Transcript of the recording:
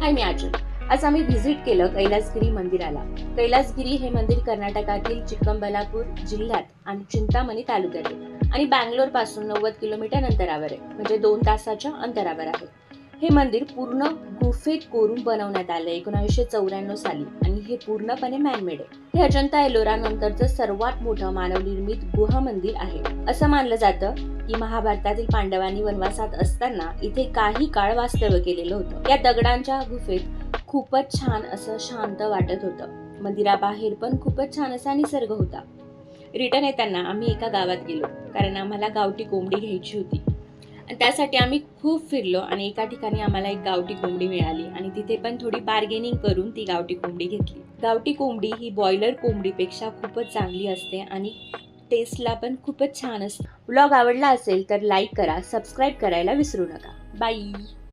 हाय, मी आचल. आज आम्ही व्हिजिट केलं कैलासगिरी मंदिराला. कैलासगिरी हे मंदिर कर्नाटकातील चिक्कबल्लापूर जिल्ह्यात आणि चिंतामणी तालुक्यात आहे आणि बँगलोर पासून 90 किलोमीटर अंतरावर आहे, म्हणजे 2 तासाच्या अंतरावर आहे. हे मंदिर पूर्ण गुफेत कोरून बनवण्यात आलं 1994 साली आणि हे पूर्णपणे मॅनमेड आहे. हे अजंता एलोरा नंतरचं सर्वात मोठं मानवनिर्मित गुहा मंदिर आहे. असं मानलं जातं की महाभारतातील पांडवांनी वनवासात असताना इथे काही काळ वास्तव्य केलेलं होतं. या दगडांच्या गुफेत खूपच छान असं शांत वाटत होतं. मंदिराबाहेर पण खूपच छान असा निसर्ग होता. रिटर्न येताना आम्ही एका गावात गेलो, कारण आम्हाला गावठी कोंबडी घ्यायची होती आणि त्यासाठी आम्ही खूप फिरलो आणि एका ठिकाणी आम्हाला एक गावठी कोंबडी मिळाली आणि तिथे पण थोडी बार्गेनिंग करून ती गावठी कोंबडी घेतली. गावठी कोंबडी ही बॉयलर कोंबडीपेक्षा खूपच चांगली असते आणि टेस्टला पण खूपच छान असते. व्लॉग आवडला असेल तर लाईक करा, सबस्क्राईब करायला विसरू नका. बाय.